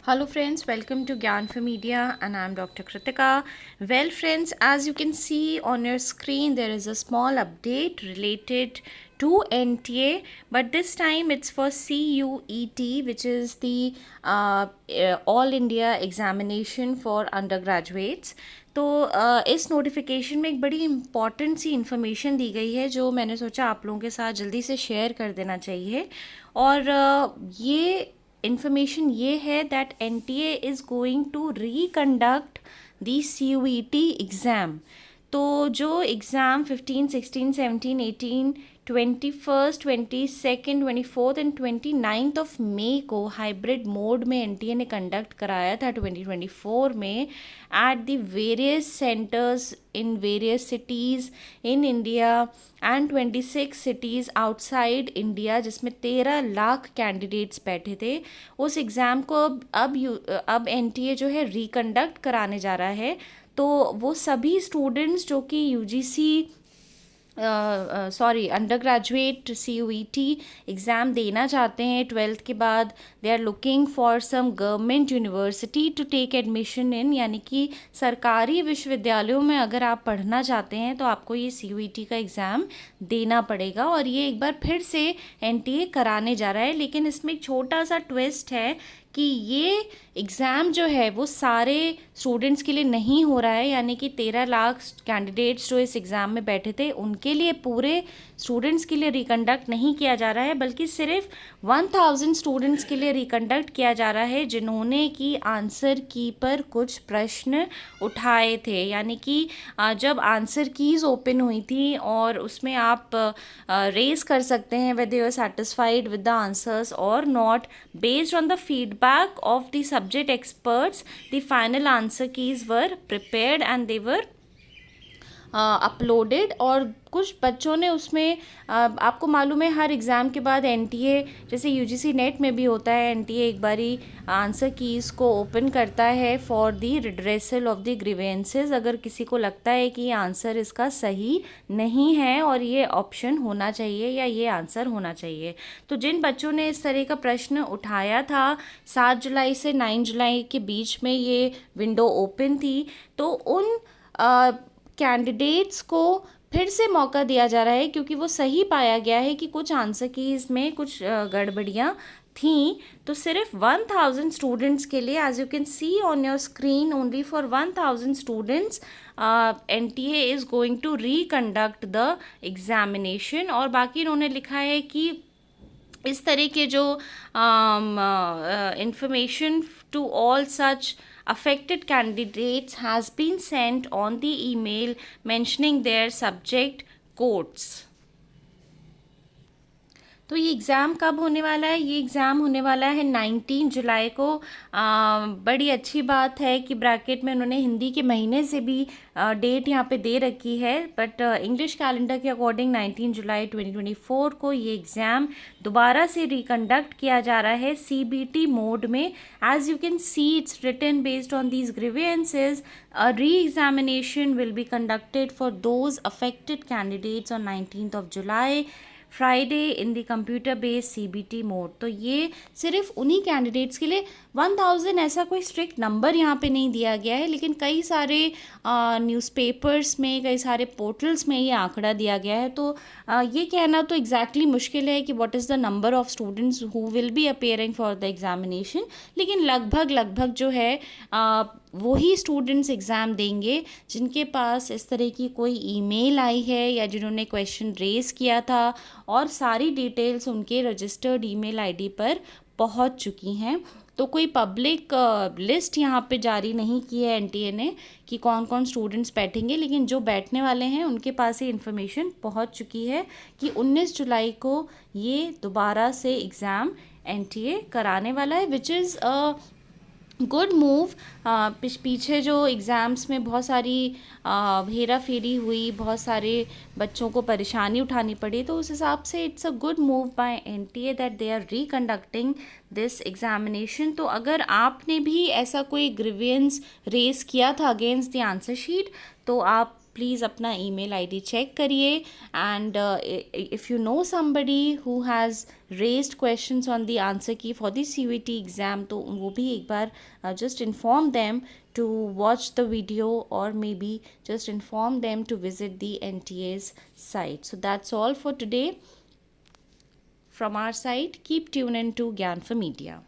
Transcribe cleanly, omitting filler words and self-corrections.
Hello friends, welcome to Gyan for Media and I'm Dr. Kritika. Well friends, as you can see on your screen there is a small update related to NTA, but this time it's for CUET, which is the All India Examination for Undergraduates. तो इस notification में एक बड़ी important सी information दी गई है जो मैंने सोचा आप लोगों के साथ जल्दी से शेयर कर देना चाहिए। और ये इन्फॉर्मेशन ये है that NTA is going to reconduct the CUET exam. तो जो exam 15, 16, 17, 18, 21st, 22nd, 24th and 29th of May को हाइब्रिड मोड में एनटीए ने कंडक्ट कराया था 2024 में at the various centres in various cities in India and 26 cities outside India, जिसमें 13 lakh candidates बैठे थे। उस एग्ज़ाम को अब एनटीए जो है रिकंडक्ट कराने जा रहा है। तो वो सभी स्टूडेंट्स जो कि UGC undergraduate CUET exam देना चाहते हैं 12th के बाद, they are looking for some government university to take admission in, यानी कि सरकारी विश्वविद्यालयों में अगर आप पढ़ना चाहते हैं तो आपको ये CUET का एग्ज़ाम देना पड़ेगा। और ये एक बार फिर से एनटीए कराने जा रहा है, लेकिन इसमें एक छोटा सा ट्विस्ट है कि ये एग्ज़ाम जो है वो सारे स्टूडेंट्स के लिए नहीं हो रहा है, यानी कि 13 लाख कैंडिडेट्स जो इस एग्ज़ाम में बैठे थे उनके लिए, पूरे स्टूडेंट्स के लिए रिकंडक्ट नहीं किया जा रहा है, बल्कि सिर्फ 1000 स्टूडेंट्स के लिए रिकंडक्ट किया जा रहा है जिन्होंने कि आंसर की पर कुछ प्रश्न उठाए थे। यानी कि जब आंसर कीज़ ओपन हुई थी और उसमें आप रेज कर सकते हैं whether you are satisfied with the answers or not based on the feedback of the subject experts, the final answer keys were prepared and they were uploaded. और कुछ बच्चों ने उसमें आपको मालूम है हर एग्ज़ाम के बाद एनटीए, जैसे यूजीसी नेट में भी होता है, एनटीए एक बारी आंसर कीज़ को ओपन करता है for the redressal of the grievances, अगर किसी को लगता है कि ये आंसर इसका सही नहीं है और ये ऑप्शन होना चाहिए या ये आंसर होना चाहिए। तो जिन बच्चों ने इस तरह का प्रश्न उठाया था 7 जुलाई से 9 जुलाई के बीच में ये विंडो ओपन थी, तो उन कैंडिडेट्स को फिर से मौका दिया जा रहा है, क्योंकि वो सही पाया गया है कि कुछ आंसर कीज़ में कुछ गड़बड़ियाँ थी। तो सिर्फ 1000 स्टूडेंट्स के लिए, as you can see on your screen, only for 1000 students NTA is going to reconduct the examination. और बाकी इन्होंने लिखा है कि इस तरह के जो information to all such affected candidates has been sent on the email mentioning their subject codes। तो ये एग्ज़ाम कब होने वाला है? ये एग्ज़ाम होने वाला है 19 जुलाई को। बड़ी अच्छी बात है कि ब्रैकेट में उन्होंने हिंदी के महीने से भी डेट यहाँ पे दे रखी है, बट इंग्लिश कैलेंडर के अकॉर्डिंग 19 जुलाई 2024 को ये एग्ज़ाम दोबारा से रिकंडक्ट किया जा रहा है CBT मोड में। As you can see it's written based on these grievances, a re-examination will be conducted for those affected candidates on 19th of July Friday in the computer based CBT mode. तो ये सिर्फ उन्हीं candidates के लिए 1000, ऐसा कोई strict number यहाँ पे नहीं दिया गया है, लेकिन कई सारे न्यूज़पेपर्स में, कई सारे पोर्टल्स में ये आंकड़ा दिया गया है। तो ये कहना तो एग्जैक्टली मुश्किल है कि what is the number of students who will be appearing for the examination, लेकिन लगभग जो है वही स्टूडेंट्स एग्ज़ाम देंगे जिनके पास इस तरह की कोई ईमेल आई है या जिन्होंने क्वेश्चन रेज़ किया था और सारी डिटेल्स उनके रजिस्टर्ड ईमेल आईडी पर पहुंच चुकी हैं। तो कोई पब्लिक लिस्ट यहाँ पे जारी नहीं की है एनटीए ने कि कौन कौन स्टूडेंट्स बैठेंगे, लेकिन जो बैठने वाले हैं उनके पास ये इन्फॉर्मेशन पहुँच चुकी है कि 19 जुलाई को ये दोबारा से एग्ज़ाम एनटीए कराने वाला है, विच इज़ गुड मूव। पीछे जो एग्ज़ाम्स में बहुत सारी हेरा फेरी हुई, बहुत सारे बच्चों को परेशानी उठानी पड़ी, तो उस हिसाब से it's a good move by NTA that they are reconducting this examination. तो अगर आपने भी ऐसा कोई ग्रीवेंस रेज किया था अगेंस्ट द आंसर शीट, तो आप प्लीज़ अपना ईमेल आईडी चेक करिए and if you know somebody who has raised questions on the answer की फॉर द CUET एग्ज़ाम, तो वो भी एक बार just inform them to watch the video, or maybe just inform them to visit the NTA's site. So that's all for today from our side. Keep tuned in to Gyan for Media.